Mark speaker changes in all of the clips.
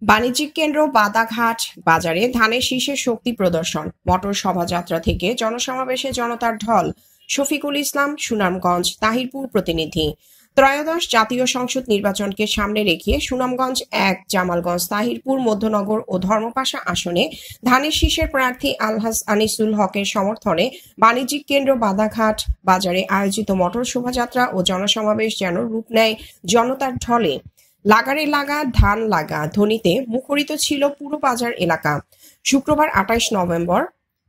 Speaker 1: বাণিজ্যিক কেন্দ্র বাদাঘাট বাজারে ধানের শীষের শক্তি প্রদর্শন, মোটর শোভাযাত্রা থেকে জনসমাবেশে জনতার ঢল। শফিকুল ইসলাম, সুনামগঞ্জ। তাহিরপুর প্রতিনিধি। ত্রয়োদশ জাতীয় সংসদ নির্বাচনকে সামনে রেখে সুনামগঞ্জ ১, জামালগঞ্জ, তাহিরপুর, মধ্যনগর ও ধর্মপাশা আসনে ধানের শীষের প্রার্থী আলহাজ আনিসুল হকের সমর্থনে বাণিজ্যিক কেন্দ্র বাদাঘাট বাজারে আয়োজিত মোটর শোভাযাত্রা ও জনসমাবেশ যেন রূপ নেয় জনতার ঢলে। লাগারে লাগা ধান লাগা ধ্বনিতে মুখরিত ছিল পুরো বাজার এলাকা। শুক্রবার ২৮ নভেম্বর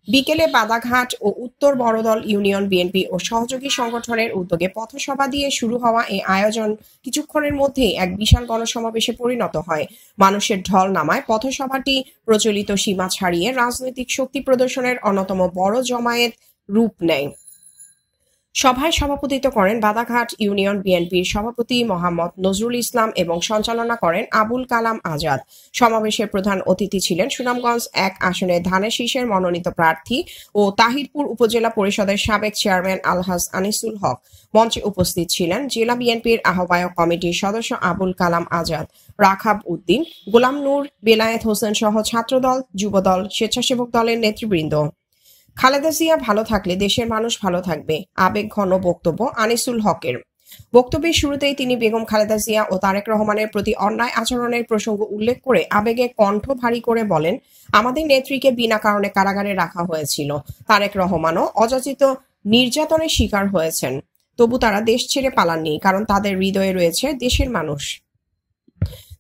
Speaker 1: বিকেলে বাদাঘাট ও উত্তর বড়দল ইউনিয়ন বিএনপি ও সহযোগী সংগঠনের উদ্যোগে পথসভা দিয়ে শুরু হওয়া এই আয়োজন কিছুক্ষণের মধ্যেই এক বিশাল গণসমাবেশে পরিণত হয়। মানুষের ঢল নামায় পথসভাটি প্রচলিত সীমা ছাড়িয়ে রাজনৈতিক শক্তি প্রদর্শনের অন্যতম বড় জমায়েত রূপ নেয়। সভায় সভাপতিত্ব করেন বাদাঘাট ইউনিয়ন বিএনপির সভাপতি মোহাম্মদ নজরুল ইসলাম এবং সঞ্চালনা করেন আবুল কালাম আজাদ। সমাবেশের প্রধান অতিথি ছিলেন সুনামগঞ্জ ১ আসনে ধানের শীষের মনোনীত প্রার্থী ও তাহিরপুর উপজেলা পরিষদের সাবেক চেয়ারম্যান আলহাজ আনিসুল হক। মঞ্চে উপস্থিত ছিলেন জেলা বিএনপির আহ্বায়ক কমিটির সদস্য আবুল কালাম আজাদ, রাখাব উদ্দিন, গোলাম নূর, বেলায়েত হোসেন সহ ছাত্রদল, যুবদল, স্বেচ্ছাসেবক দলের নেতৃবৃন্দ। খালেদা জিয়া ভালো থাকলে দেশের মানুষ ভালো থাকবে, আবেগ ঘন বক্তব্য আনিসুল হকের। বক্তব্যের শুরুতেই তিনি বেগম খালেদা জিয়া ও তারেক রহমানের প্রতি অন্যায় আচরণের প্রসঙ্গ উল্লেখ করে আবেগে কণ্ঠ ভারী করে বলেন, আমাদের নেত্রীকে বিনা কারণে কারাগারে রাখা হয়েছিল। তারেক রহমানও অযাচিত নির্যাতনের শিকার হয়েছেন, তবু তারা দেশ ছেড়ে পালাননি, কারণ তাদের হৃদয়ে রয়েছে দেশের মানুষ।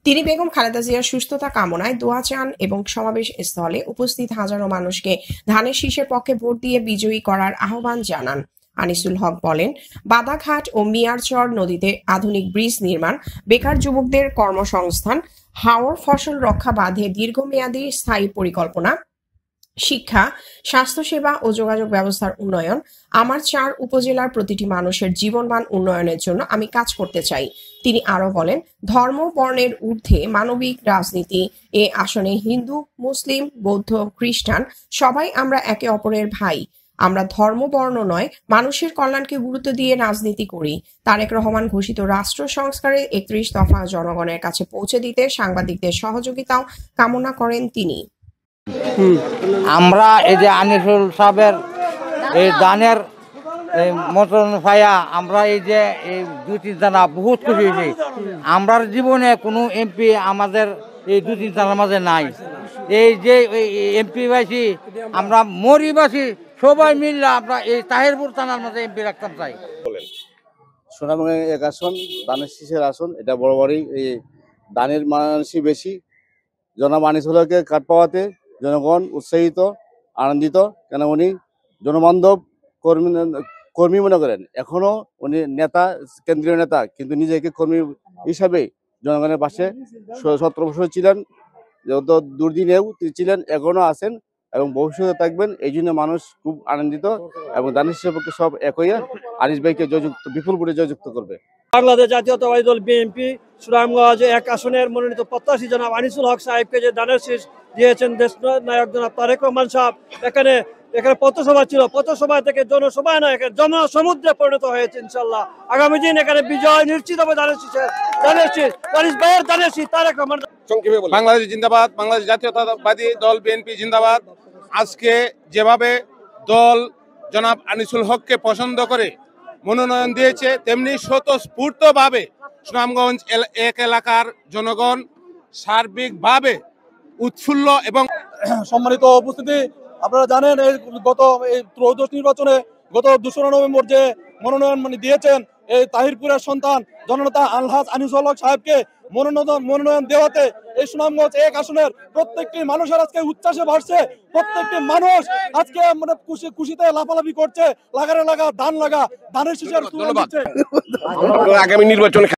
Speaker 1: তিনি বেগম খালেদা জিয়ার সুস্থতা কামনায় দোয়া চান এবং সমাবেশ স্থলে উপস্থিত হাজারো মানুষকে ধানের শীষের পক্ষে ভোট দিয়ে বিজয়ী করার আহ্বান জানান। আনিসুল হক বলেন, বাদাঘাট ও মিয়ারচর নদীতে আধুনিক ব্রিজ নির্মাণ, বেকার যুবকদের কর্মসংস্থান, হাওর ফসল রক্ষা বাঁধে দীর্ঘমেয়াদী স্থায়ী পরিকল্পনা, শিক্ষা, স্বাস্থ্যসেবা ও যোগাযোগ ব্যবস্থার উন্নয়ন, আমার ৪ উপজেলার প্রতিটি মানুষের জীবনমান উন্নয়নের জন্য আমি কাজ করতে চাই। তিনি আরো বলেন, ধর্ম বর্ণের ঊর্ধ্বে মানবিক রাজনীতি। এ আসনে হিন্দু, মুসলিম, বৌদ্ধ, খ্রিস্টান সবাই আমরা একে অপরের ভাই। আমরা ধর্ম বর্ণ নয়, মানুষের কল্যাণকে গুরুত্ব দিয়ে রাজনীতি করি। তারেক রহমান ঘোষিত রাষ্ট্র সংস্কারের ৩১ দফা জনগণের কাছে পৌঁছে দিতে সাংবাদিকদের সহযোগিতাও কামনা করেন তিনি।
Speaker 2: আমরা এই যে আনিসুল সাহেবের এই দানের মতন পাইয়া আমরা এই যে এই ২-৩ জানা বহুত খুশি হয়েছি। আমরার জীবনে কোনো এমপি আমাদের এই ২-৩ জানার মাঝে নাই। এই যে এমপি পাইছি, আমরা মরিবাসী সবাই মিললে আমরা এই তাহিরপুর থানার মাঝে এমপি রাখতাম চাই।
Speaker 3: সুনামগঞ্জ ১ আসন দানের শীষের আসন, এটা বরাবরই এই দানের মানুষই বেশি। জনাব আনিসুল হককে কাঠ পাওয়াতে জনগণ উৎসাহিত, আনন্দিত, কেন উনি জনবান্ধব কর্মী মনে করেন। এখনো উনি নেতা, কেন্দ্রীয় নেতা, কিন্তু নিজেকে কর্মী হিসাবে জনগণের পাশে ১৭ বছর ছিলেন, যত দুর্দিনেও তিনি ছিলেন, এখনো আছেন এবং ভবিষ্যতে থাকবেন। এই জন্য মানুষ খুব আনন্দিত এবং দানের শীষের পক্ষে সব এক হইয়া আনিস ভাইকে জয়যুক্ত, বিপুল ভোটে জয়যুক্ত করবে।
Speaker 4: বাংলাদেশ জাতীয়তাবাদী দল বিএনপি সুনামগঞ্জ ১ আসনের মনোনীত প্রত্যাশী জনাব আনিসুল হক সাহেবকে যে দানের শীষ দিয়েছেন দেশ নায়ক জনাব তারেক রহমান সাহেব, এখানে পথসভা ছিল, পথসভা থেকে জনসভায় না এখানে জনসমুদ্রে পরিণত হয়েছে। ইনশাল্লাহ আগামী দিন এখানে বিজয় নিশ্চিত হবে। দানের শীষ আনিস ভাইয়ের দানের শীষ, তারেক রহমান।
Speaker 5: বাংলাদেশ জিন্দাবাদ, বাংলাদেশ জাতীয়তাবাদী দল বিএনপি জিন্দাবাদ। আজকে যেভাবে দল জনাব আনিসুল হককে পছন্দ করে মনোনয়ন দিয়েছে, তেমনি স্বতঃস্ফূর্তভাবে সুনামগঞ্জ ১ এলাকার জনগণ সার্বিকভাবে উৎফুল্ল এবং
Speaker 4: সম্মানিত উপস্থিতি, আপনারা জানেন গত ত্রয়োদশ নির্বাচনে গত ২রা নভেম্বর যে মনোনয়ন দিয়েছেন এই তাহিরপুরের সন্তান জননেতা আলহাজ আনিসুল হক সাহেবকে মনোনয়ন দেওয়াতে এই সুনামগঞ্জ ১ আসনের প্রত্যেকটি মানুষের আজকে উচ্ছ্বাসে ভাসছে। প্রত্যেকটি মানুষ আজকে মানে খুশিতে লাফালাফি করছে, লাগারে লাগা ধান লাগা ধানের শীষের
Speaker 5: আগামী নির্বাচনে